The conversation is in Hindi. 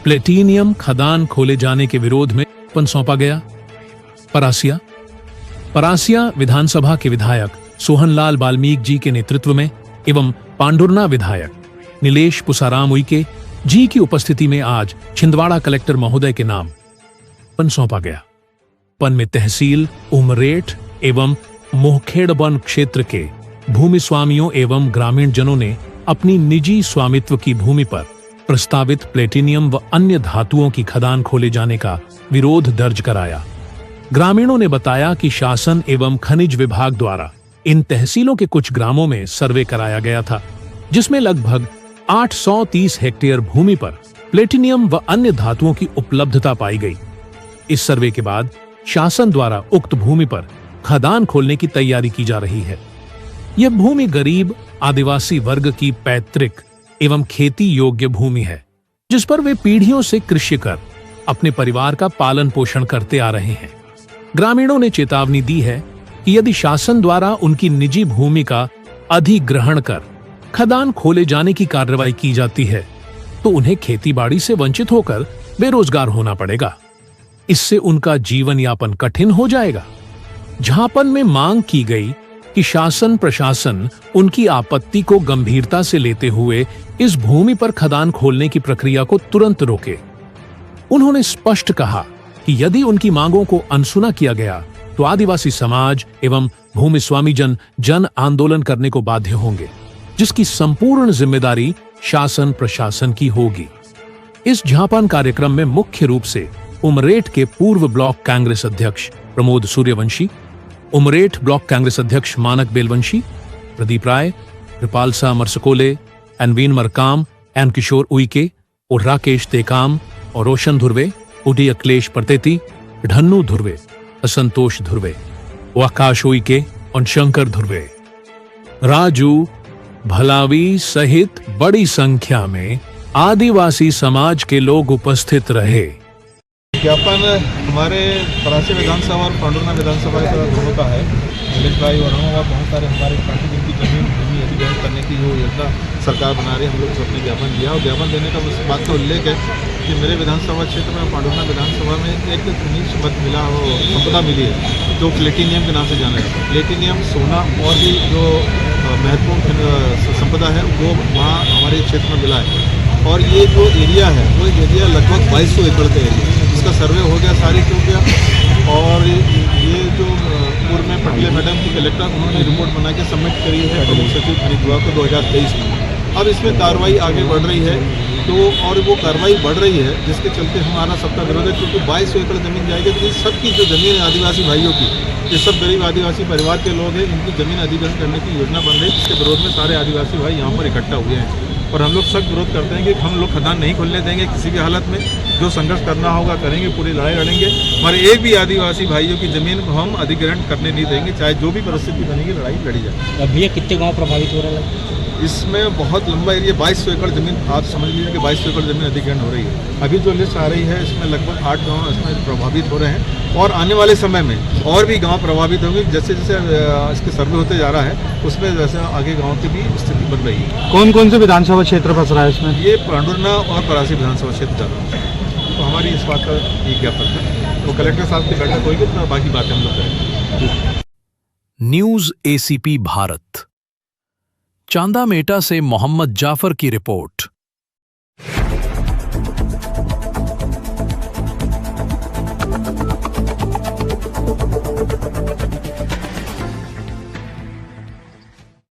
प्लेटिनियम खदान खोले जाने के विरोध में ज्ञापन सौंपा गया। परासिया विधानसभा के विधायक सोहनलाल वाल्मीकि जी के नेतृत्व में एवं पांडुरना विधायक नीलेश पुसाराम उइके जी की उपस्थिति में आज छिंदवाड़ा कलेक्टर महोदय के नाम ज्ञापन सौंपा गया। पन में तहसील उमरेठ एवं मोहखेड़ वन क्षेत्र के भूमि स्वामियों एवं ग्रामीण जनों ने अपनी निजी स्वामित्व की भूमि पर प्रस्तावित प्लेटिनियम व अन्य धातुओं की खदान खोले जाने का विरोध दर्ज कराया। ग्रामीणों ने बताया कि शासन एवं खनिज विभाग द्वारा इन तहसीलों के कुछ ग्रामों में सर्वे कराया गया था, जिसमें लगभग 830 हेक्टेयर भूमि पर प्लेटिनियम व अन्य धातुओं की उपलब्धता पाई गई। इस सर्वे के बाद शासन द्वारा उक्त भूमि पर खदान खोलने की तैयारी की जा रही है। यह भूमि गरीब आदिवासी वर्ग की पैतृक एवं खेती योग्य भूमि है, जिस पर वे पीढ़ियों से कृषि कर अपने परिवार का पालन पोषण करते आ रहे हैं। ग्रामीणों ने चेतावनी दी है कि यदि शासन द्वारा उनकी निजी भूमि का अधिग्रहण कर खदान खोले जाने की कार्रवाई की जाती है तो उन्हें खेती बाड़ी से वंचित होकर बेरोजगार होना पड़ेगा। इससे उनका जीवन यापन कठिन हो जाएगा। ज्ञापन में मांग की गई कि शासन प्रशासन उनकी आपत्ति को गंभीरता से लेते हुए इस भूमि पर खदान खोलने की प्रक्रिया को तुरंत रोके। उन्होंने स्पष्ट कहा कि यदि उनकी मांगों को अनसुना किया गया तो आदिवासी समाज एवं भूमि स्वामी जन आंदोलन करने को बाध्य होंगे, जिसकी संपूर्ण जिम्मेदारी शासन प्रशासन की होगी। इस ज्ञापन कार्यक्रम में मुख्य रूप से उमरेठ के पूर्व ब्लॉक कांग्रेस अध्यक्ष प्रमोद सूर्यवंशी, उमरेठ ब्लॉक कांग्रेस अध्यक्ष मानक बेलवंशी, प्रदीप राय, कृपालसा मरसकोले, अनवीन मरकाम, एन किशोर उइके और राकेश तेकाम और रोशन धुर्वे, उडी अखिलेश परतेती, ढन्नू धुर्वे, असंतोष धुर्वे, आकाश उइके और शंकर धुर्वे, राजू भलावी सहित बड़ी संख्या में आदिवासी समाज के लोग उपस्थित रहे। ज्ञापन हमारे परासिया विधानसभा और पांडुरना विधानसभा दोनों का है। नीलेश भाई और हम बहुत सारे हमारे पार्टी जिनकी जमीन भूमि अधिग्रहण करने की जो योजना सरकार बना रही है, हम लोग सबने ज्ञापन दिया और ज्ञापन देने का उस बात का उल्लेख है कि मेरे विधानसभा क्षेत्र में पांडुरना विधानसभा में एक खनिज मत मिला, वो संपदा मिली है जो प्लेटिनियम के नाम से जाना जाता है। प्लेटिनियम, सोना और भी जो महत्वपूर्ण संपदा है वो वहाँ हमारे क्षेत्र में मिला है। और ये जो एरिया है वो एरिया लगभग 2200 एकड़ का एरिया है, जिसका सर्वे हो गया, सारी हो गया। और ये जो पूर्व में पटले मैडम की कलेक्टर, उन्होंने रिपोर्ट बना के सबमिट करी है प्रमुख सचिव खनिज विभाग को 2023 में। अब इसमें कार्रवाई आगे बढ़ रही है तो और वो कार्रवाई बढ़ रही है, जिसके चलते हमारा सबका विरोध है, क्योंकि 2200 एकड़ ज़मीन जाएगी तो सबकी जो ज़मीन है आदिवासी भाइयों की, ये सब गरीब आदिवासी परिवार के लोग हैं, इनकी ज़मीन अधिग्रहण करने की योजना बन रही है, जिसके विरोध में सारे आदिवासी भाई यहाँ पर इकट्ठा हुए हैं। और हम लोग सख्त विरोध करते हैं कि हम लोग खदान नहीं खोलने देंगे किसी भी हालत में। जो संघर्ष करना होगा करेंगे, पूरी लड़ाई लड़ेंगे। हमारे एक भी आदिवासी भाइयों की ज़मीन को हम अधिग्रहण करने नहीं देंगे, चाहे जो भी परिस्थिति बनेगी, लड़ाई लड़ी जाए। भैया कितने गाँव प्रभावित हो रहे हैं? इसमें बहुत लंबा एरिया, 2200 एकड़ ज़मीन, आप समझ लीजिए कि 2200 एकड़ ज़मीन अधिग्रहण हो रही है। अभी जो लिस्ट आ रही है इसमें लगभग 8 गाँव इसमें प्रभावित हो रहे हैं और आने वाले समय में और भी गांव प्रभावित होंगे। जैसे जैसे इसके सर्वे होते जा रहा है उसमें वैसे आगे गांव की भी स्थिति बन रही है। कौन कौन से विधानसभा क्षेत्र फंस रहा है इसमें? ये पांडुरना और परासी विधानसभा क्षेत्र जा रहा है। तो हमारी इस बात का ये ज्ञापन है, तो कलेक्टर साहब की बैठक होगी तो बाकी बातें हम लोग करेंगे। न्यूज ACP भारत, चांदा मेटा से मोहम्मद जाफर की रिपोर्ट।